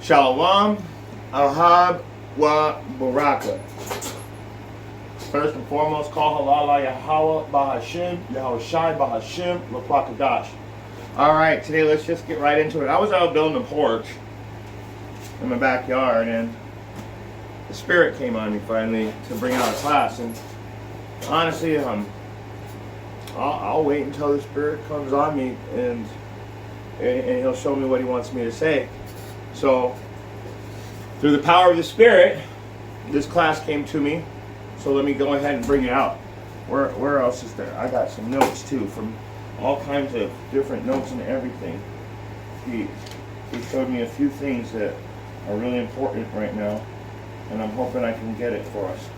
Shalom, Ahab wa Baraka. First and foremost, call halala Yahweh Bahashim, Yahweh Shai Bahashim, Lakwakadash. Alright, today let's just get right into it. I was out building a porch in my backyard, and the Spirit came on me finally to bring out a class. And honestly, I'll wait until the Spirit comes on me and He'll show me what He wants me to say. So, through the power of the Spirit, this class came to me. So let me go ahead and bring it out. Where else is there? I got some notes too, from all kinds of different notes and everything. He showed me a few things that are really important right now, and I'm hoping I can get it for us.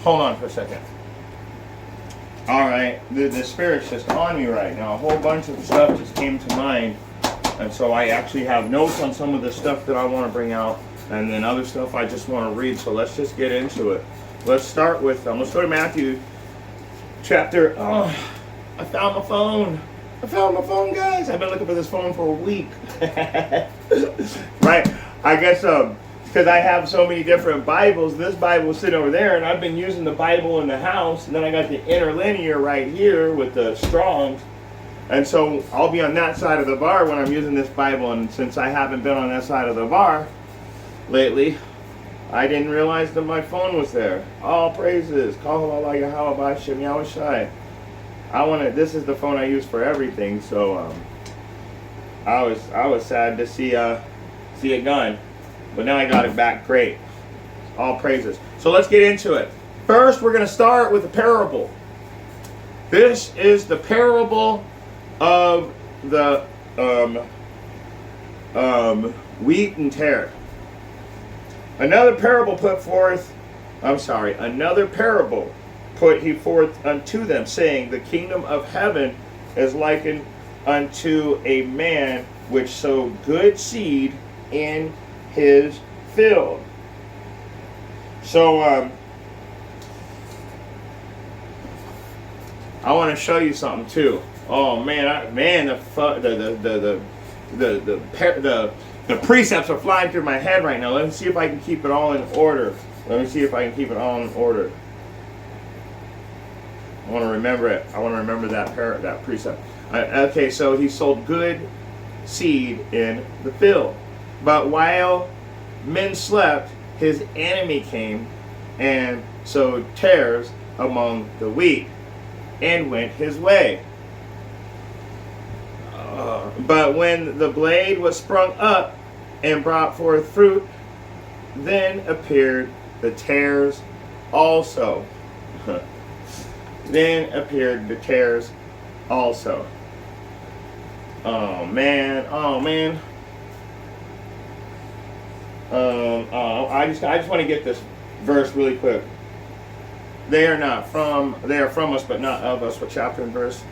Hold on for a second. Alright, the Spirit's just on me right now. A whole bunch of stuff just came to mind. And so I actually have notes on some of the stuff that I want to bring out, and then other stuff I just want to read. So let's just get into it. Let's start with, let's go to Matthew chapter, I found my phone. I found my phone, guys. I've been looking for this phone for a week. Right? I guess, because I have so many different Bibles, this Bible is sitting over there, and I've been using the Bible in the house, and then I got the interlinear right here with the Strong's. And so I'll be on that side of the bar when I'm using this Bible, and since I haven't been on that side of the bar lately, I didn't realize that my phone was there. All praises. Call Allah Yahweh B'Shem Yahweh Shai. This is the phone I use for everything, so I was sad to see it gone. But now I got it back. Great. All praises. So let's get into it. First, we're going to start with a parable. This is the parable of the wheat and tare. Another parable put he forth unto them, saying, the kingdom of heaven is likened unto a man which sowed good seed in his field. So I want to show you something too. Oh man, the precepts are flying through my head right now. Let me see if I can keep it all in order. I want to remember it. I want to remember that precept. Okay, so he sold good seed in the field, but while men slept, his enemy came and sowed tares among the wheat, and went his way. But when the blade was sprung up and brought forth fruit, then appeared the tares also. Oh man. I just want to get this verse really quick. They are from us, but not of us. What chapter and verse?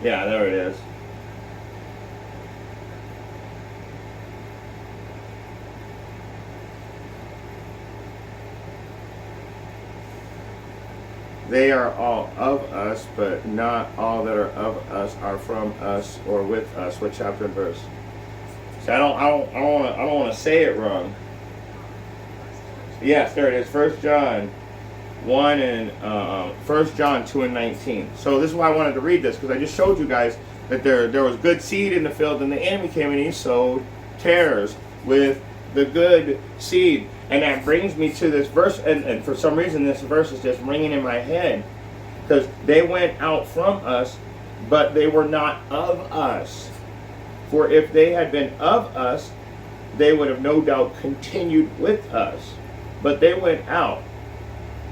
Yeah, there it is. They are all of us, but not all that are of us are from us or with us. What chapter and verse? So I don't want to say it wrong. Yes, there it is. 1 John 1 and 1 John 2 and 19. So this is why I wanted to read this, because I just showed you guys that there was good seed in the field, and the enemy came and he sowed tares with the good seed. And that brings me to this verse, and for some reason this verse is just ringing in my head, because they went out from us, but they were not of us. For if they had been of us, they would have no doubt continued with us. But they went out,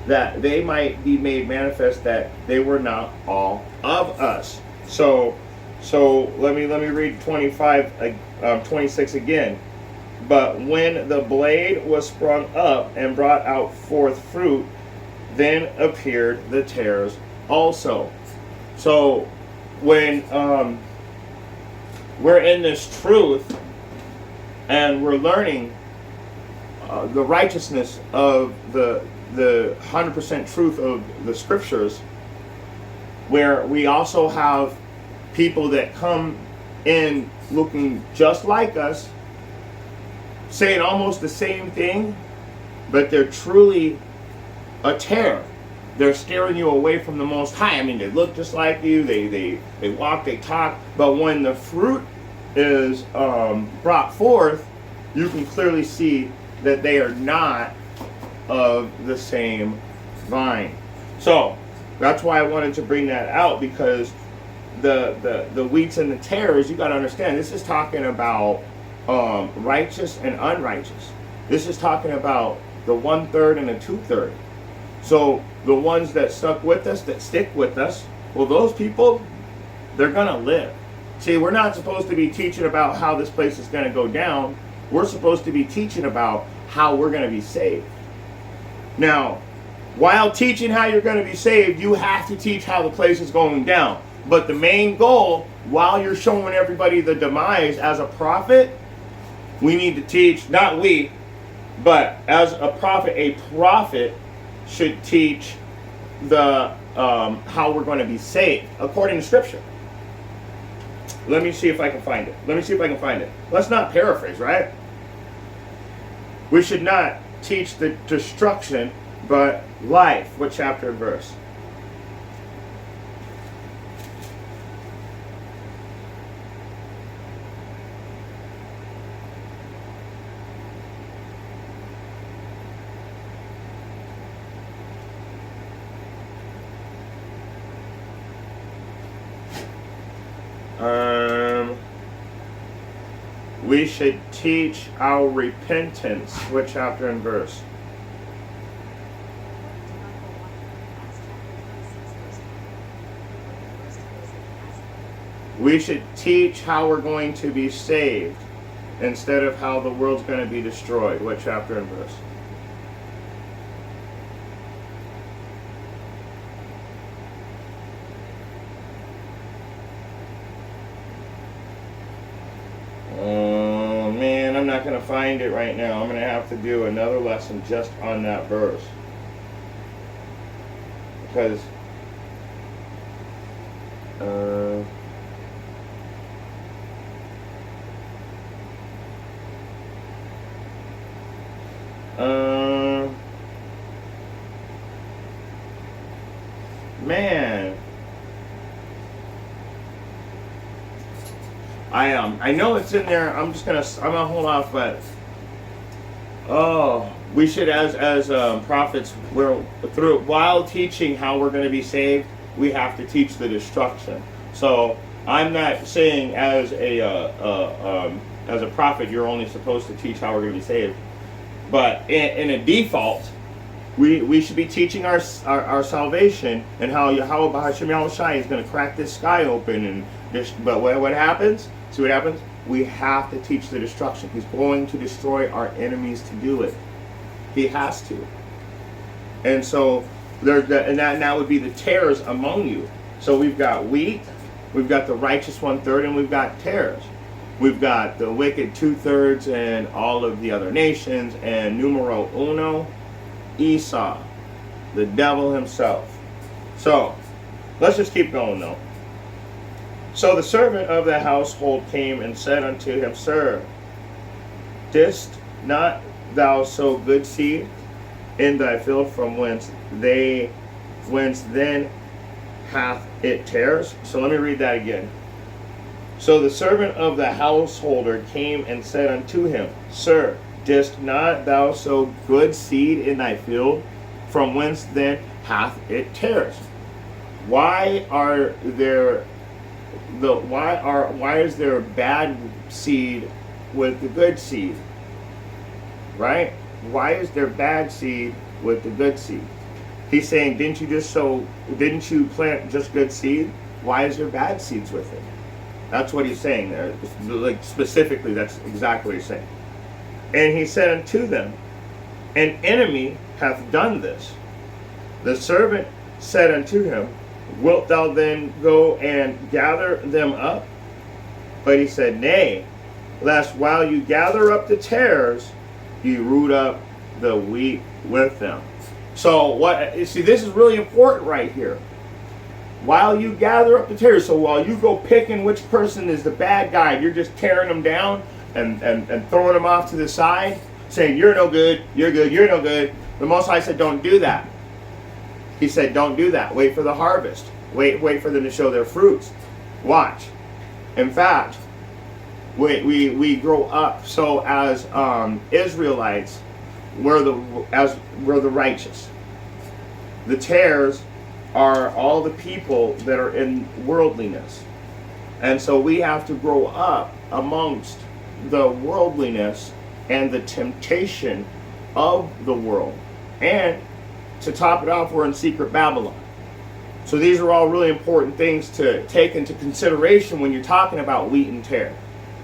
that they might be made manifest that they were not all of us. So let me read 26 again. But when the blade was sprung up and brought out forth fruit, then appeared the tares also. So when we're in this truth and we're learning the righteousness of the 100% truth of the scriptures, where we also have people that come and looking just like us, saying almost the same thing, but they're truly a terror. They're scaring you away from the Most High. I mean, they look just like you, they walk, they talk, but when the fruit is brought forth, you can clearly see that they are not of the same vine. So that's why I wanted to bring that out, because the wheats and the tares, you got to understand, this is talking about righteous and unrighteous. This is talking about the 1/3 and the 2/3. So the ones that stuck with us, that stick with us, well, those people, they're going to live. See, we're not supposed to be teaching about how this place is going to go down. We're supposed to be teaching about how we're going to be saved. Now, while teaching how you're going to be saved, you have to teach how the place is going down. But the main goal, while you're showing everybody the demise as a prophet, we need to teach, not we, but as a prophet should teach the how we're going to be saved according to Scripture. Let me see if I can find it. Let's not paraphrase, right? We should not teach the destruction, but life. What chapter and verse? We should teach our repentance. What chapter and verse? We should teach how we're going to be saved instead of how the world's going to be destroyed. What chapter and verse? Oh man, I'm not going to find it right now. I'm going to have to do another lesson just on that verse. Because man, I know it's in there. I'm gonna hold off, but we should as prophets, while teaching how we're going to be saved, we have to teach the destruction. So I'm not saying as a prophet you're only supposed to teach how we're going to be saved, but in a default, we should be teaching our salvation and how Hashem Yahushai is going to crack this sky open and but what happens? See what happens? We have to teach the destruction. He's going to destroy our enemies to do it. He has to. And so that would be the tares among you. So we've got wheat, we've got the righteous 1/3, and we've got tares. We've got the wicked 2/3 and all of the other nations, and numero uno, Esau, the devil himself. So let's just keep going though. So the servant of the household came and said unto him, Sir, didst not thou sow good seed in thy field, from whence then hath it tares? So let me read that again. So the servant of the householder came and said unto him, Sir, didst not thou sow good seed in thy field, from whence then hath it tares? Why is there bad seed with the good seed? Right? Why is there bad seed with the good seed? He's saying, didn't you plant just good seed? Why is there bad seeds with it? That's what he's saying there. Like specifically, that's exactly what he's saying. And he said unto them, An enemy hath done this. The servant said unto him, Wilt thou then go and gather them up? But he said, Nay, lest while you gather up the tares, you root up the wheat with them. So this is really important right here. while you gather up the tares. So while you go picking which person is the bad guy, you're just tearing them down and throwing them off to the side, saying, you're no good, you're good, you're no good. The Most High said, don't do that. He said, don't do that. Wait for the harvest. Wait for them to show their fruits. Watch. In fact, we grow up. So as Israelites, we're the righteous. The tares are all the people that are in worldliness. And so we have to grow up amongst the worldliness and the temptation of the world. And to top it off, we're in secret Babylon. So these are all really important things to take into consideration when you're talking about wheat and tare.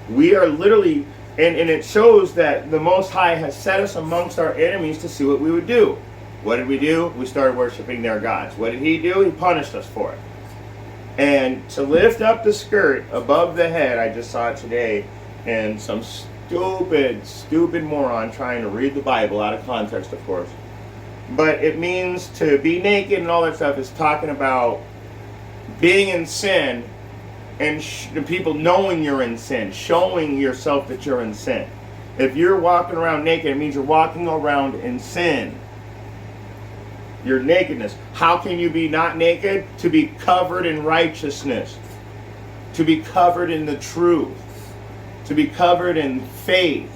We are literally, and it shows that the Most High has set us amongst our enemies to see what we would do. What did we do? We started worshiping their gods. What did he do? He punished us for it. And to lift up the skirt above the head, I just saw it today, and some stupid moron trying to read the Bible out of context, of course. But it means to be naked and all that stuff is talking about being in sin and the people knowing you're in sin, showing yourself that you're in sin. If you're walking around naked, it means you're walking around in sin. Your nakedness. How can you be not naked? To be covered in righteousness. To be covered in the truth. To be covered in faith.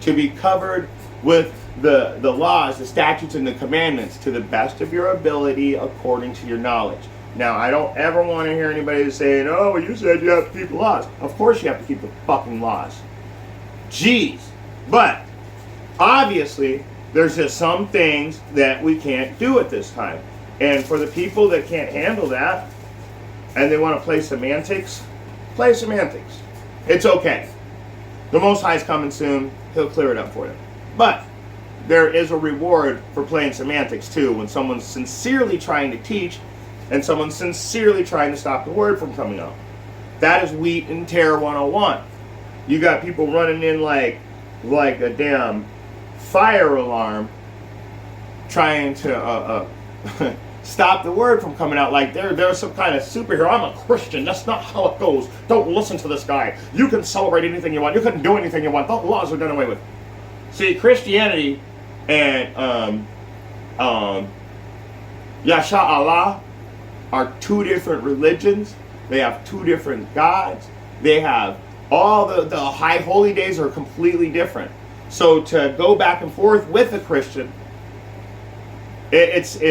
To be covered with the laws, the statutes, and the commandments to the best of your ability according to your knowledge. Now, I don't ever want to hear anybody saying, oh, well, you said you have to keep the laws. Of course you have to keep the fucking laws. Jeez. But, obviously, there's just some things that we can't do at this time. And for the people that can't handle that, and they want to play semantics, play semantics. It's okay. The Most High is coming soon. He'll clear it up for you. But there is a reward for playing semantics too, when someone's sincerely trying to teach and someone's sincerely trying to stop the word from coming out. That is wheat and tare 101. You got people running in like a damn fire alarm trying to stop the word from coming out, like they're some kind of superhero. I'm a Christian. That's not how it goes. Don't listen to this guy. You can celebrate anything you want. You can do anything you want. The laws are done away with. See, Christianity and Yasha Allah are two different religions. They have two different gods. They have all the high holy days are completely different. So to go back and forth with a Christian, it's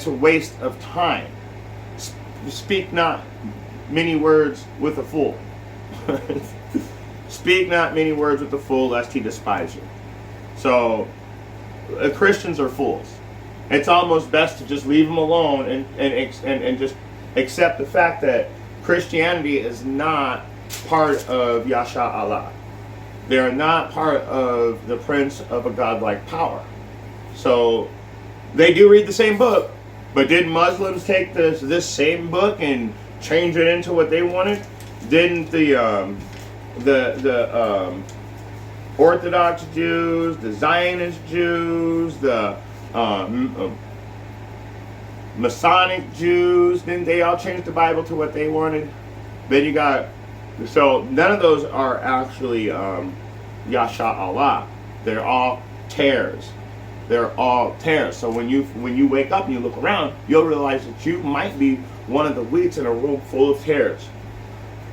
a waste of time. Speak not many words with a fool. Speak not many words with the fool, lest he despise you. So Christians are fools. It's almost best to just leave them alone and just accept the fact that Christianity is not part of Yasha Allah. They are not part of the Prince of a godlike power. So they do read the same book, but did Muslims take this same book and change it into what they wanted? Didn't the Orthodox Jews, the Zionist Jews, the Masonic Jews, didn't they all change the Bible to what they wanted? Then you got, so none of those are actually Yasha Allah. They're all tares. They're all tares. So when you wake up and you look around, you'll realize that you might be one of the wheats in a room full of tares.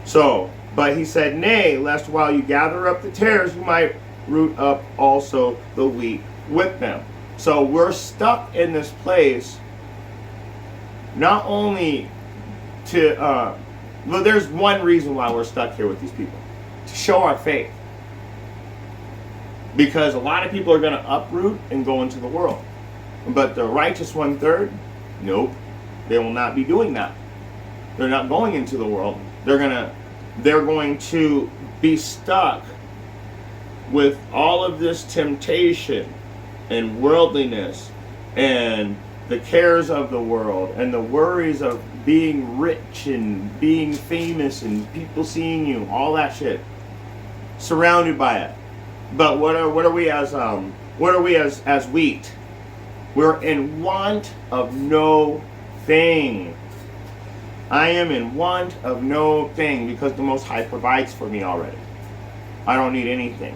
So, but he said, nay, lest while you gather up the tares, you might root up also the wheat with them. So we're stuck in this place, not only to, well, there's one reason why we're stuck here with these people, to show our faith. Because a lot of people are going to uproot and go into the world. But the righteous 1/3, nope, they will not be doing that. They're not going into the world. They're going to be stuck with all of this temptation and worldliness and the cares of the world and the worries of being rich and being famous and people seeing you, all that shit. Surrounded by it. But what are we as wheat? We're in want of no thing. I am in want of no thing, because the Most High provides for me already. I don't need anything.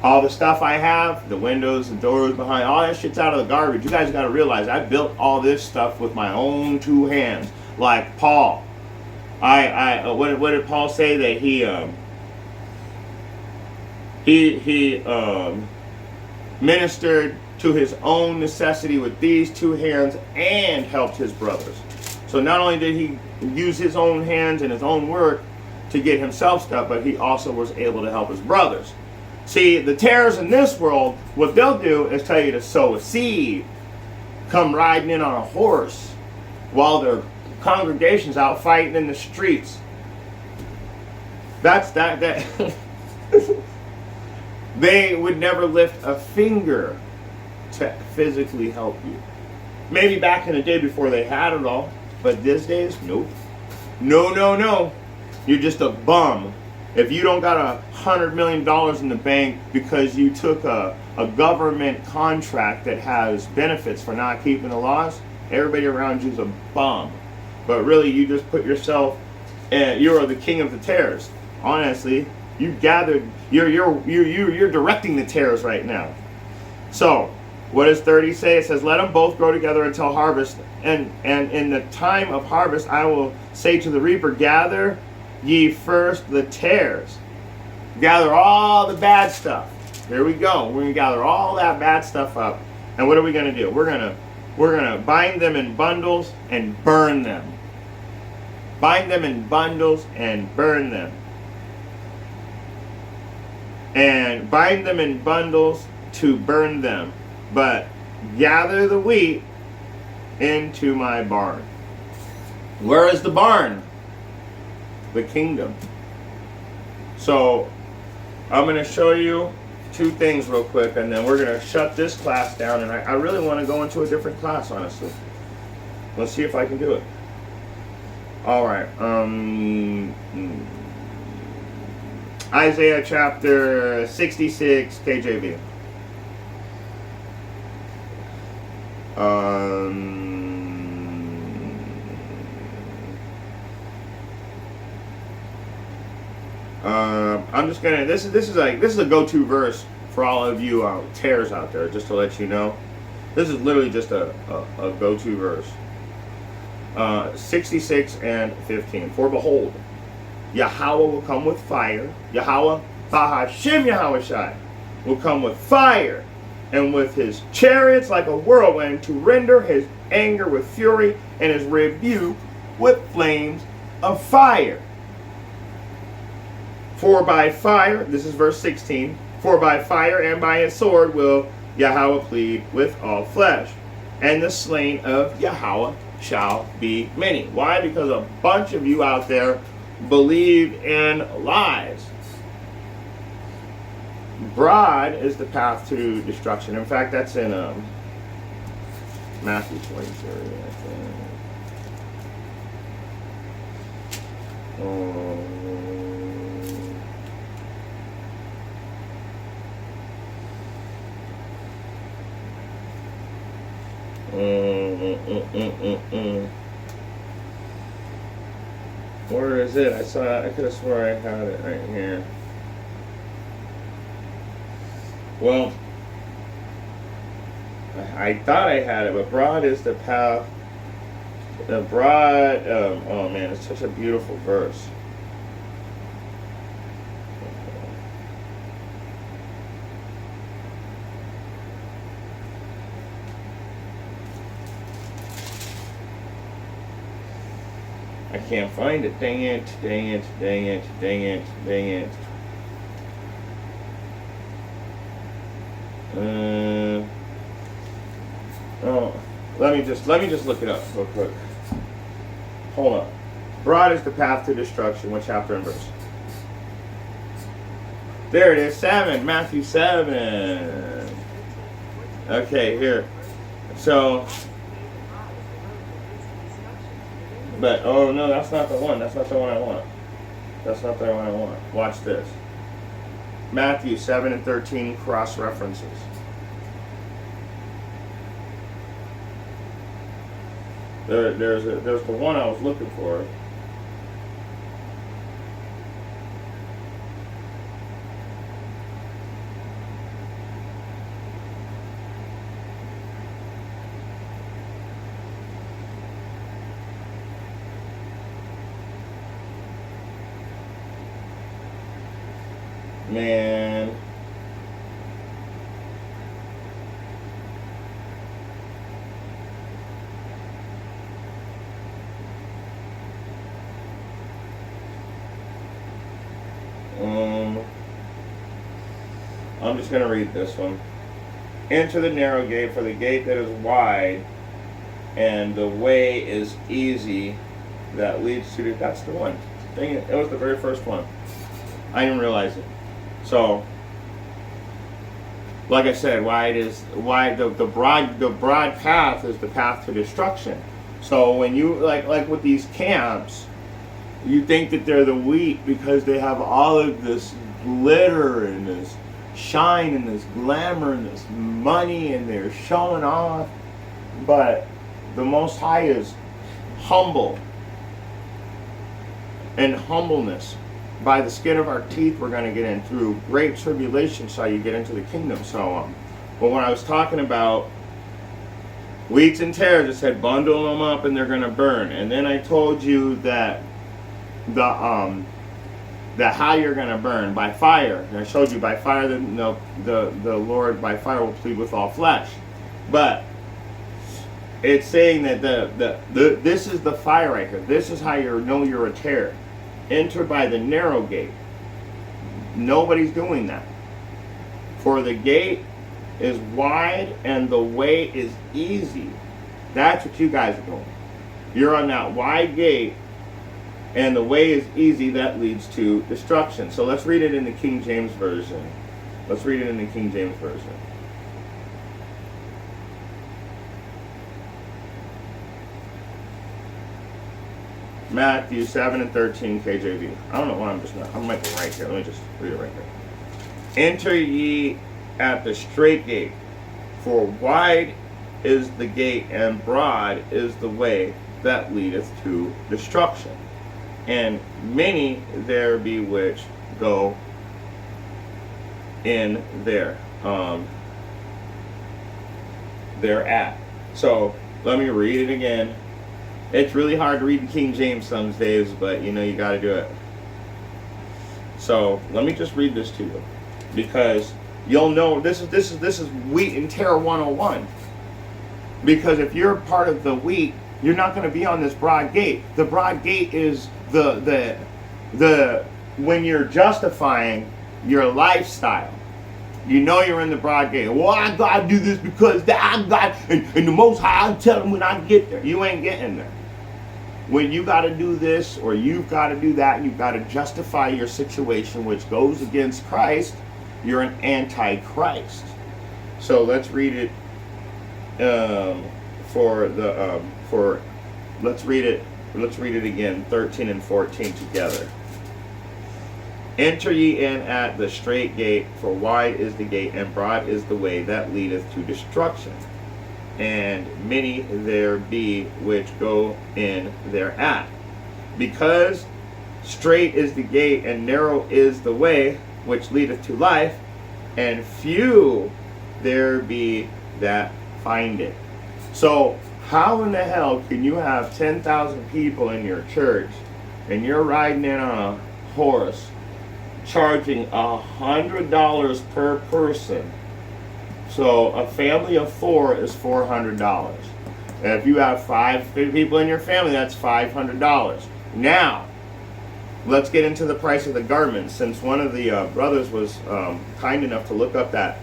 All the stuff I have, the windows, the doors behind, all that shit's out of the garbage. You guys got to realize I built all this stuff with my own two hands, like Paul. What did Paul say that he ministered to his own necessity with these two hands and helped his brothers. So not only did he use his own hands and his own work to get himself stuff, but he also was able to help his brothers. See, the tares in this world, what they'll do is tell you to sow a seed, come riding in on a horse while their congregation's out fighting in the streets. That's that. They would never lift a finger to physically help you. Maybe back in the day before they had it all, but these days, nope. No. You're just a bum. If you don't got $100 million in the bank because you took a government contract that has benefits for not keeping the laws, everybody around you is a bum. But really, you just put yourself, you're the king of the tares. Honestly, you gathered, you're directing the tares right now. So, what does 30 say? It says, let them both grow together until harvest. And in the time of harvest, I will say to the reaper, gather ye first the tares. Gather all the bad stuff. Here we go. We're going to gather all that bad stuff up. And what are we going to do? We're going to bind them in bundles and burn them. Bind them in bundles and burn them. And bind them in bundles to burn them. But gather the wheat into my barn. Where is the barn? The kingdom. So I'm going to show you two things real quick, and then we're going to shut this class down. And I really want to go into a different class, honestly. Let's see if I can do it. All right. Isaiah chapter 66, KJV. I'm just gonna. This is a go-to verse for all of you tares out there. Just to let you know, this is literally just a go-to verse. 66 and 15. For behold, Yahweh will come with fire. Yahweh, Bahashim Yahushai, will come with fire, and with his chariots like a whirlwind, to render his anger with fury and his rebuke with flames of fire. For by fire, this is verse 16, for by fire and by his sword will Yahweh plead with all flesh, and the slain of Yahweh shall be many. Why? Because a bunch of you out there believe in lies. Broad is the path to destruction. In fact, that's in Matthew 23, I think. Where is it? I could have swore I had it right here. Well, I thought I had it, but broad is the path. The broad, oh man, it's such a beautiful verse. I can't find it. Dang it, dang it, dang it, dang it, dang it. Let me just look it up real quick. Hold up. Broad is the path to destruction. What chapter and verse? There it is. 7. Matthew 7. Okay, here. So, but oh no, that's not the one. That's not the one I want. That's not the one I want. Watch this. Matthew 7 and 13 cross references. There's the one I was looking for. Man. I'm just going to read this one. Enter the narrow gate, for the gate that is wide and the way is easy that leads to that's the one. Dang it, it was the very first one. I didn't realize it. So, like I said, wide the broad path is the path to destruction. So when you like with these camps, you think that they're the wheat because they have all of this glitter and this shine and this glamour and this money and they're showing off. But the Most High is humble, and humbleness, by the skin of our teeth, we're going to get in. Through great tribulation shall you get into the kingdom. So, but when I was talking about wheats and tares, it said bundle them up and they're going to burn. And then I told you that that how you're going to burn by fire. And I showed you by fire the Lord by fire will plead with all flesh. But it's saying that this is the fire right here. This is how you know you're a tare. Enter by the narrow gate. Nobody's doing that. For the gate is wide and the way is easy. That's what you guys are doing. You're on that wide gate and the way is easy that leads to destruction. So let's read it in the King James Version. Let's read it in the King James Version. Matthew 7:13 KJV. I don't know why I'm making right here. Let me just read it right here. Enter ye at the strait gate, for wide is the gate and broad is the way that leadeth to destruction, and many there be which go in thereat. So let me read it again. It's really hard to read the King James some days, but you know you got to do it. So let me just read this to you, because you'll know this is wheat and tare 101. Because if you're part of the wheat, you're not going to be on this broad gate. The broad gate is the when you're justifying your lifestyle. You know you're in the broad gate. Well, I gotta do this because I got and the Most High. I'll tell them when I get there. You ain't getting there. When you got to do this or you've got to do that, you've got to justify your situation, which goes against Christ. You're an antichrist. So let's read it. Let's read it again. 13 and 14 together. Enter ye in at the strait gate, for wide is the gate and broad is the way that leadeth to destruction, and many there be which go in thereat. Because strait is the gate and narrow is the way which leadeth to life, and few there be that find it. So how in the hell can you have 10,000 people in your church and you're riding in on a horse charging $100 per person? So a family of 4 is $400. And if you have 5 people in your family, that's $500. Now, let's get into the price of the garments. Since one of the brothers was kind enough to look up that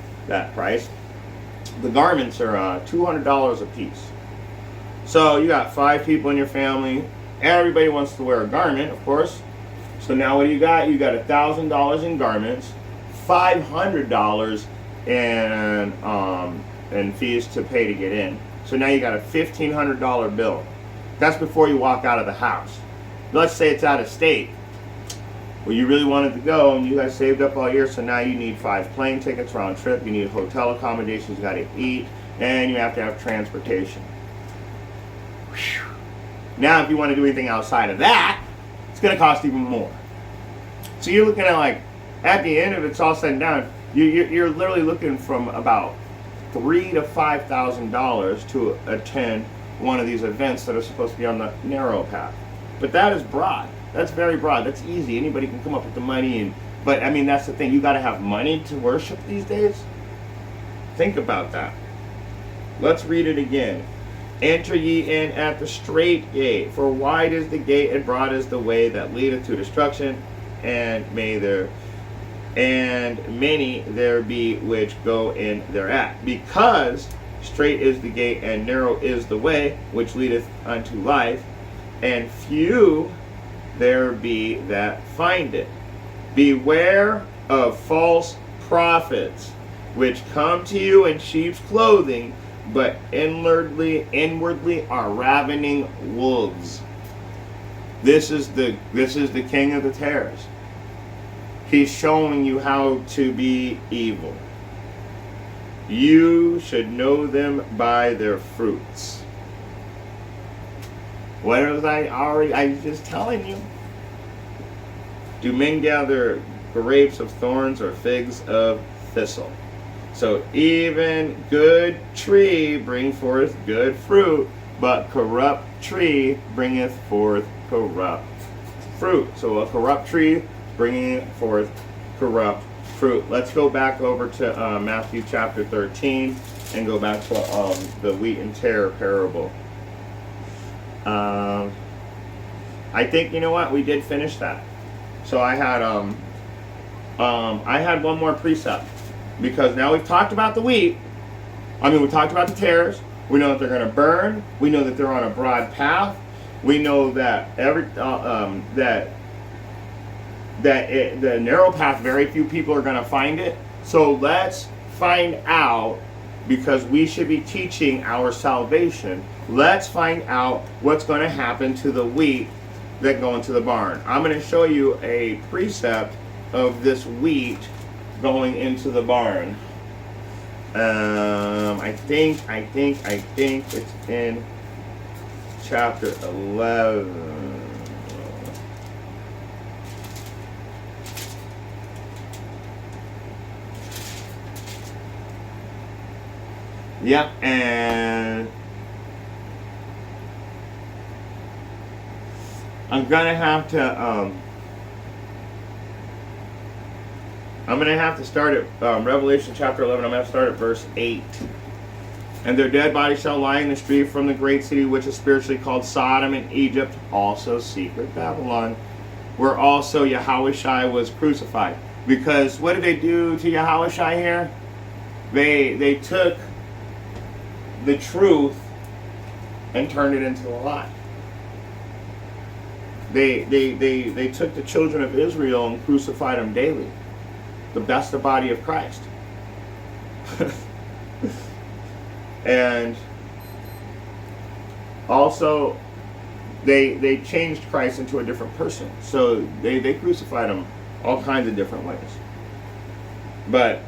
price, the garments are $200 a piece. So you got 5 people in your family. Everybody wants to wear a garment, of course. So now what do you got? You got $1,000 in garments, $500 and fees to pay to get in. So now you got a $1,500 bill. That's before you walk out of the house. Let's say it's out of state. Well, you really wanted to go and you guys saved up all year, so now you need 5 plane tickets round trip, you need hotel accommodations, you got to eat, and you have to have transportation. Whew. Now, if you want to do anything outside of that, it's going to cost even more. So you're looking at, like, at the end of it's all said and done, you're literally looking from about $3,000 to $5,000 to attend one of these events that are supposed to be on the narrow path. But that is broad. That's very broad. That's easy. Anybody can come up with the money. But I mean, that's the thing. You got to have money to worship these days. Think about that. Let's read it again. Enter ye in at the straight gate, for wide is the gate and broad is the way that leadeth to destruction, and many there be which go in thereat. Because straight is the gate and narrow is the way which leadeth unto life, and few there be that find it. Beware of false prophets, which come to you in sheep's clothing, but inwardly are ravening wolves. This is the king of the tares. He's showing you how to be evil. You should know them by their fruits. What was I was just telling you? Do men gather grapes of thorns or figs of thistle? So even good tree bring forth good fruit, but corrupt tree bringeth forth corrupt fruit. So a corrupt tree bringing forth corrupt fruit. Let's go back over to Matthew chapter 13 and go back to the wheat and tare parable. I think, you know what, we did finish that. So I had one more precept, because now we've talked about the wheat. We talked about the tares. We know that they're going to burn. We know that they're on a broad path. We know that the narrow path, very few people are going to find it. So let's find out, because we should be teaching our salvation. Let's find out what's going to happen to the wheat that go into the barn. I'm going to show you a precept of this wheat going into the barn. I think it's in chapter 11. Yep, and I'm gonna have to start at Revelation chapter 11. I'm gonna have to start at verse 8. And their dead bodies shall lie in the street from the great city, which is spiritually called Sodom and Egypt, also secret Babylon, where also Yahushua was crucified. Because what did they do to Yahushua here? They took the truth and turned it into a lie. They took the children of Israel and crucified them daily. That's the body of Christ. And also they changed Christ into a different person. So they crucified him all kinds of different ways. But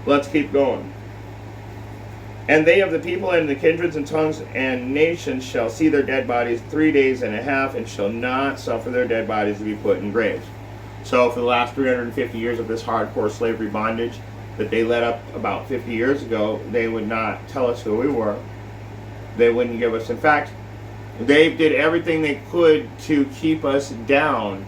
let's keep going. And they of the people and the kindreds and tongues and nations shall see their dead bodies 3 days and a half, and shall not suffer their dead bodies to be put in graves. So for the last 350 years of this hardcore slavery bondage that they let up about 50 years ago, they would not tell us who we were. They wouldn't give us, in fact, they did everything they could to keep us down,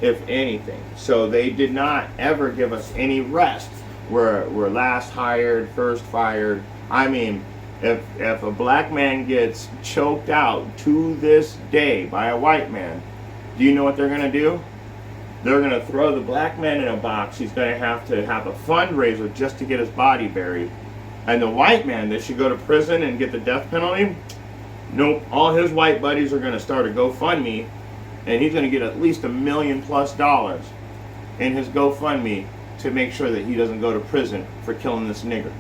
if anything. So they did not ever give us any rest. We're last hired, first fired. I mean, if a black man gets choked out to this day by a white man, do you know what they're going to do? They're going to throw the black man in a box. He's going to have a fundraiser just to get his body buried. And the white man that should go to prison and get the death penalty, nope, all his white buddies are going to start a GoFundMe, and he's going to get at least $1 million+ in his GoFundMe to make sure that he doesn't go to prison for killing this nigger.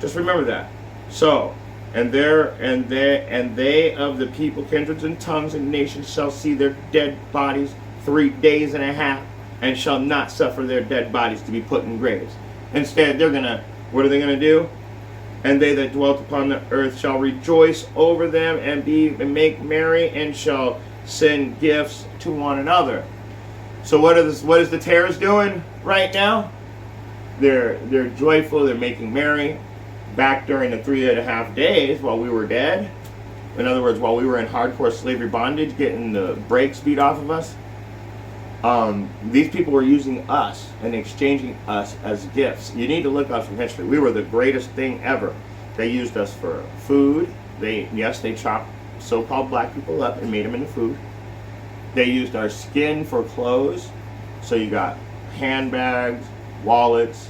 Just remember that. So, and they of the people, kindreds and tongues and nations shall see their dead bodies 3 days and a half, and shall not suffer their dead bodies to be put in graves. Instead, what are they gonna do? And they that dwelt upon the earth shall rejoice over them and make merry, and shall send gifts to one another. So what is the tares doing right now? They're joyful, they're making merry. Back during the 3.5 days while we were dead, in other words, while we were in hardcore slavery bondage, getting the brakes beat off of us, these people were using us and exchanging us as gifts. You need to look up some history. We were the greatest thing ever. They used us for food. They chopped so-called black people up and made them into food. They used our skin for clothes. So you got handbags, wallets,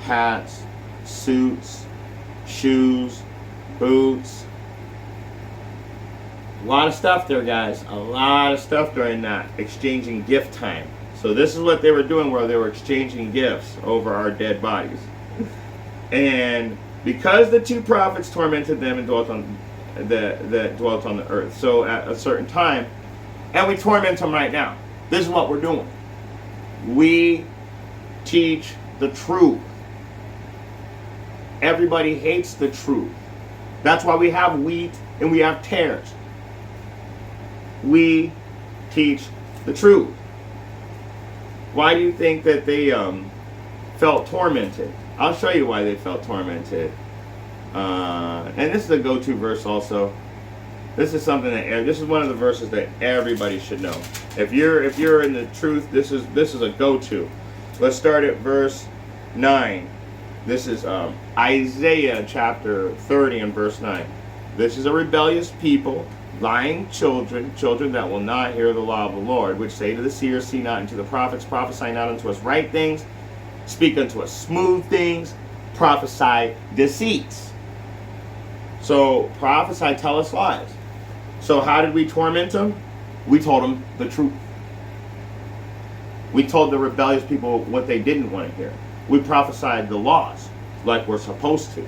hats, suits, shoes, boots. A lot of stuff there, guys. A lot of stuff during that exchanging gift time. So this is what they were doing, where they were exchanging gifts over our dead bodies. And because the two prophets tormented them and dwelt on the earth. So at a certain time, and we torment them right now. This is what we're doing. We teach the truth. Everybody hates the truth. That's why we have wheat and we have tares. We teach the truth. Why do you think that they felt tormented? I'll show you why they felt tormented. And this is a go-to verse also. This is something that this is one of the verses that everybody should know. If you're in the truth, this is a go-to. Let's start at verse 9. This is Isaiah chapter 30 and verse 9. This is a rebellious people, lying children that will not hear the law of the Lord, which say to the seers, see not, and to the prophets, prophesy not unto us right things, speak unto us smooth things, prophesy deceits. So prophesy, tell us lies. So how did we torment them? We told them the truth. We told the rebellious people what they didn't want to hear. We prophesied the laws like we're supposed to.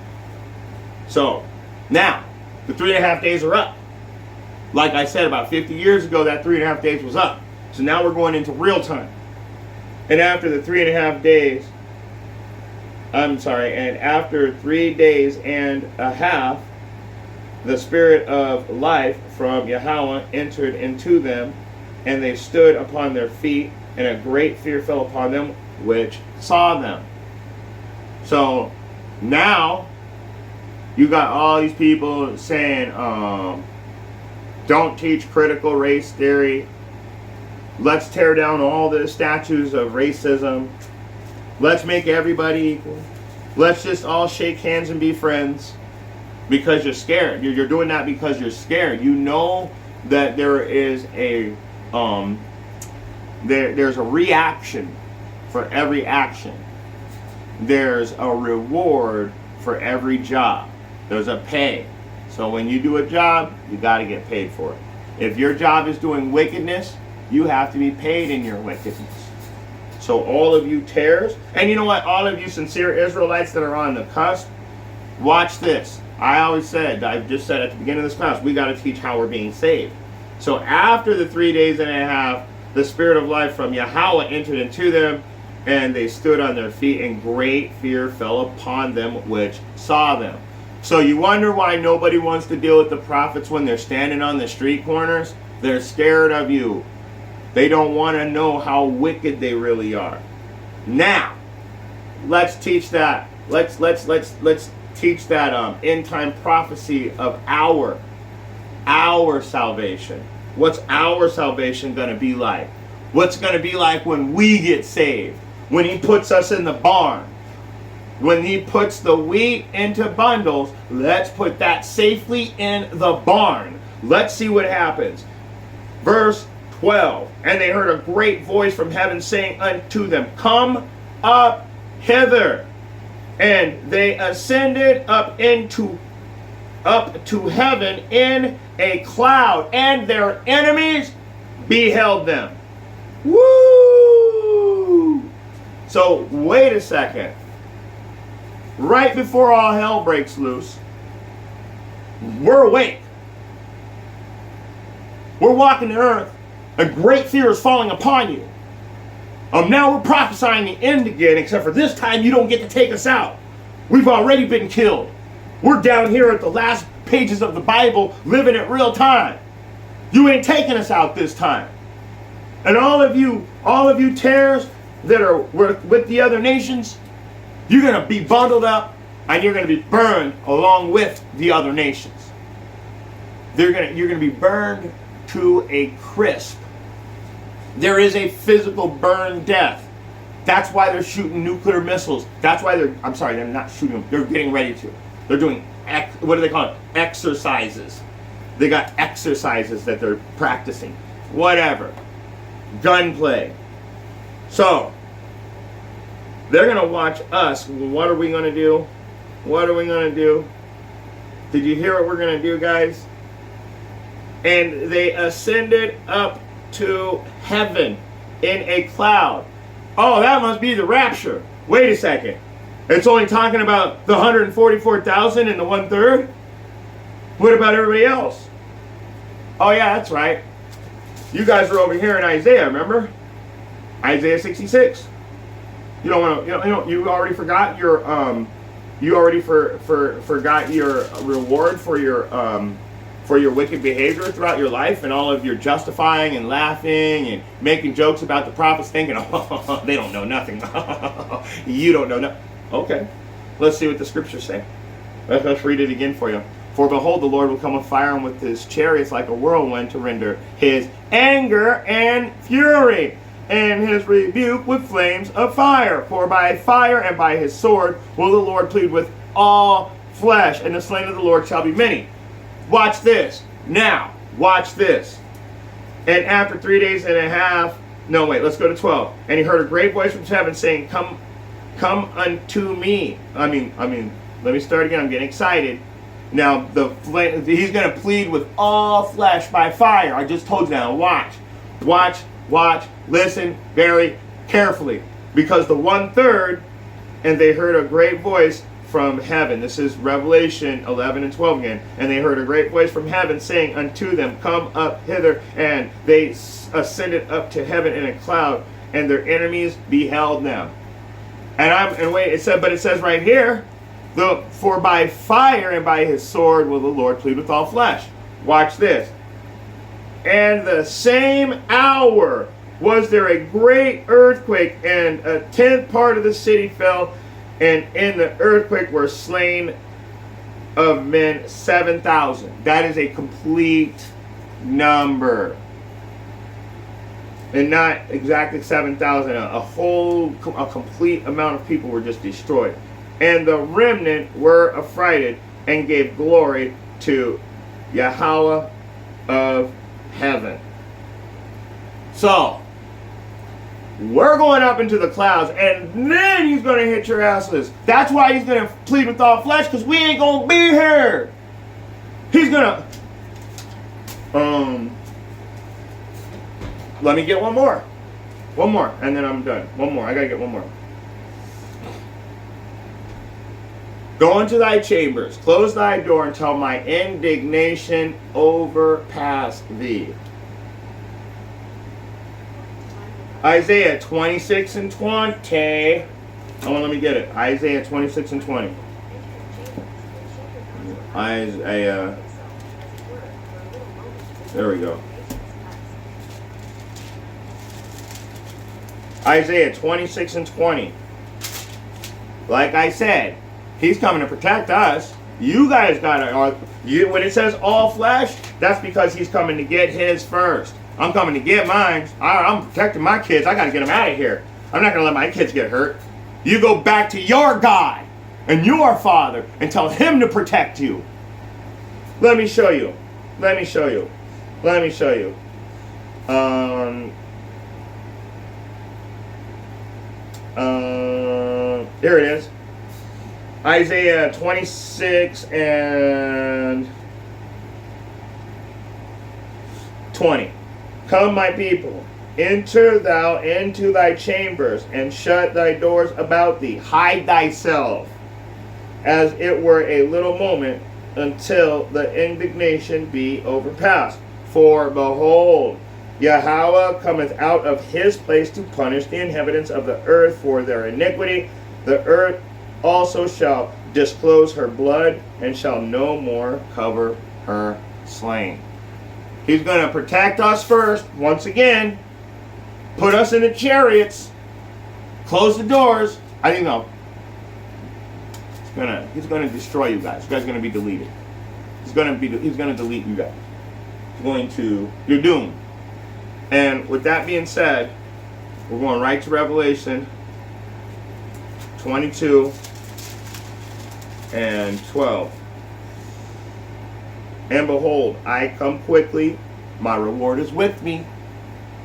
So now the 3.5 days are up. Like I said, about 50 years ago, that 3.5 days was up. So now we're going into real time. And after the 3.5 days, and after 3 days and a half, the spirit of life from Yahweh entered into them, and they stood upon their feet, and a great fear fell upon them which saw them. So now you got all these people saying, don't teach critical race theory. Let's tear down all the statues of racism. Let's make everybody equal. Let's just all shake hands and be friends. Because you're scared. You're doing that because you're scared. You know that there is a there's a reaction for every action. There's a reward for every job. There's a pay. So when you do a job, you got to get paid for it. If your job is doing wickedness, you have to be paid in your wickedness. So all of you tares, and you know what, all of you sincere Israelites that are on the cusp, watch this. I've just said at the beginning of this class, we got to teach how we're being saved. So after the 3 days and a half, the spirit of life from Yahweh entered into them, and they stood on their feet, and great fear fell upon them which saw them. So you wonder why nobody wants to deal with the prophets when they're standing on the street corners? They're scared of you. They don't want to know how wicked they really are. Now, let's teach that. Let's teach that end time prophecy of our salvation. What's our salvation going to be like? What's going to be like when we get saved? When he puts us in the barn? When he puts the wheat into bundles, let's put that safely in the barn. Let's see what happens. Verse 12. And they heard a great voice from heaven saying unto them, come up hither. And they ascended up to heaven in a cloud, and their enemies beheld them. Woo! So wait a second. Right before all hell breaks loose, we're awake. We're walking the earth. A great fear is falling upon you. Now we're prophesying the end again, except for this time you don't get to take us out. We've already been killed. We're down here at the last pages of the Bible, living it real time. You ain't taking us out this time. And all of you tares that are with the other nations, you're going to be bundled up and you're going to be burned along with the other nations. You're going to be burned to a crisp. There is a physical burn death. That's why they're shooting nuclear missiles. That's why they're not shooting them. They're getting ready to. They're doing, what do they call it? Exercises. They got exercises that they're practicing. Whatever. Gunplay. So, they're going to watch us. What are we going to do? What are we going to do? Did you hear what we're going to do, guys? And they ascended up to heaven in a cloud. Oh, that must be the rapture. Wait a second. It's only talking about the 144,000 and the 1/3? What about everybody else? Oh yeah, that's right. You guys are over here in Isaiah, remember? Isaiah 66. You don't want to, you already forgot your, forgot your reward for your wicked behavior throughout your life and all of your justifying and laughing and making jokes about the prophets thinking, oh, they don't know nothing. You don't know nothing. Okay, let's see what the scriptures say. Let's read it again for you. For behold, the Lord will come with fire and with his chariots like a whirlwind to render his anger and fury, and his rebuke with flames of fire. For by fire and by his sword will the Lord plead with all flesh, and the slain of the Lord shall be many. Watch this. Now, watch this. And after 3 days and a half, no wait, let's go to 12. And he heard a great voice from heaven saying, Come unto me. I mean, let me start again. I'm getting excited. Now, he's going to plead with all flesh by fire. I just told you now. Watch, listen very carefully. Because the 1/3, and they heard a great voice from heaven. This is Revelation 11 and 12 again. And they heard a great voice from heaven saying unto them, Come up hither. And they ascended up to heaven in a cloud, and their enemies beheld them. It says right here, for by fire and by his sword will the Lord plead with all flesh. Watch this. And the same hour was there a great earthquake, and 1/10 part of the city fell, and in the earthquake were slain of men 7,000. That is a complete number. And not exactly 7,000. A complete amount of people were just destroyed. And the remnant were affrighted and gave glory to Yahweh of heaven. So, we're going up into the clouds, and then he's going to hit your asses. That's why he's going to plead with all flesh, because we ain't going to be here. He's going to... Let me get one more. One more, and then I'm done. One more. I got to get one more. Go into thy chambers, close thy door until my indignation overpass thee. Isaiah 26 and 20. Let me get it. Isaiah 26 and 20. Isaiah. There we go. Isaiah 26 and 20. Like I said, he's coming to protect us. You guys gotta, when it says all flesh, that's because he's coming to get his first. I'm coming to get mine. I'm protecting my kids. I gotta get them out of here. I'm not gonna let my kids get hurt. You go back to your God and your Father and tell him to protect you. Let me show you. Let me show you. Let me show you. Here it is. Isaiah 26 and 20. Come, my people, enter thou into thy chambers, and shut thy doors about thee. Hide thyself, as it were a little moment, until the indignation be overpast. For behold, Yahweh cometh out of his place to punish the inhabitants of the earth for their iniquity. The earth also shall disclose her blood, and shall no more cover her slain. He's going to protect us first, once again, put us in the chariots, close the doors. I think no. He's gonna destroy you guys. You guys are gonna be deleted. He's gonna delete you guys. You're doomed. And with that being said, we're going right to Revelation 22 and 12. And behold, I come quickly, my reward is with me,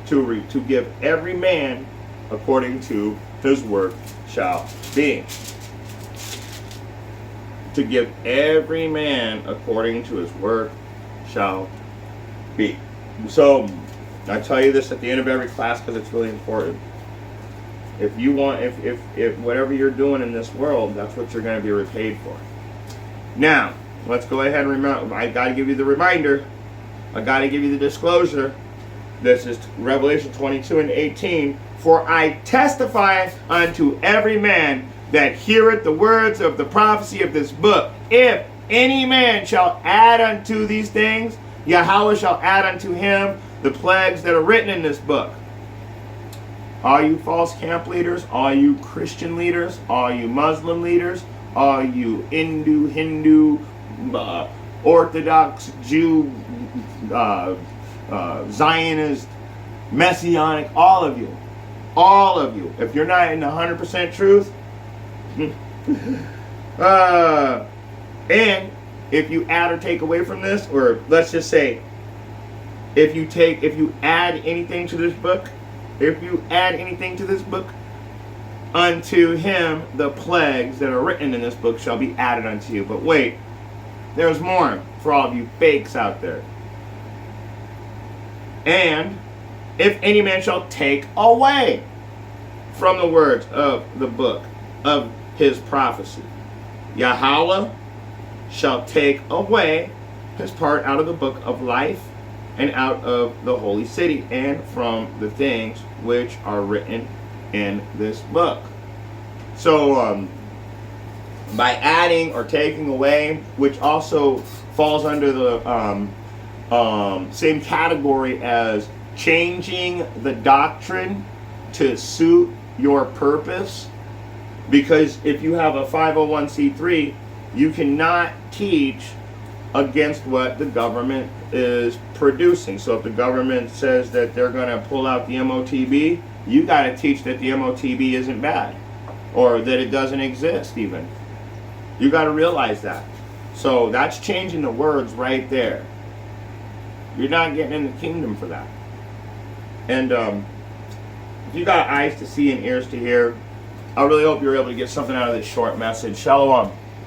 to give every man according to his work shall be. To give every man according to his work shall be. So, I tell you this at the end of every class because it's really important. If you want, if whatever you're doing in this world, that's what you're going to be repaid for. Now, let's go ahead and remember. I got to give you the reminder. I got to give you the disclosure. This is Revelation 22 and 18. For I testify unto every man that heareth the words of the prophecy of this book. If any man shall add unto these things, Yahweh shall add unto him the plagues that are written in this book. All you false camp leaders, all you Christian leaders, all you Muslim leaders, all you Hindu, Orthodox, Jew, Zionist, Messianic, all of you. If you're not in the 100% truth, and if you add or take away from this, or let's just say, if you add anything to this book, unto him the plagues that are written in this book shall be added unto you. But wait, there's more for all of you fakes out there. And if any man shall take away from the words of the book of his prophecy, Yahweh shall take away his part out of the book of life and out of the holy city and from the things which are written in this book. So by adding or taking away, which also falls under the same category as changing the doctrine to suit your purpose, because if you have a 501c3, you cannot teach against what the government is producing. So if the government says that they're going to pull out the MOTB, you got to teach that the MOTB isn't bad, or that it doesn't exist even. You got to realize that. So that's changing the words right there. You're not getting in the kingdom for that. And if you got eyes to see and ears to hear, I really hope you're able to get something out of this short message. Shalom.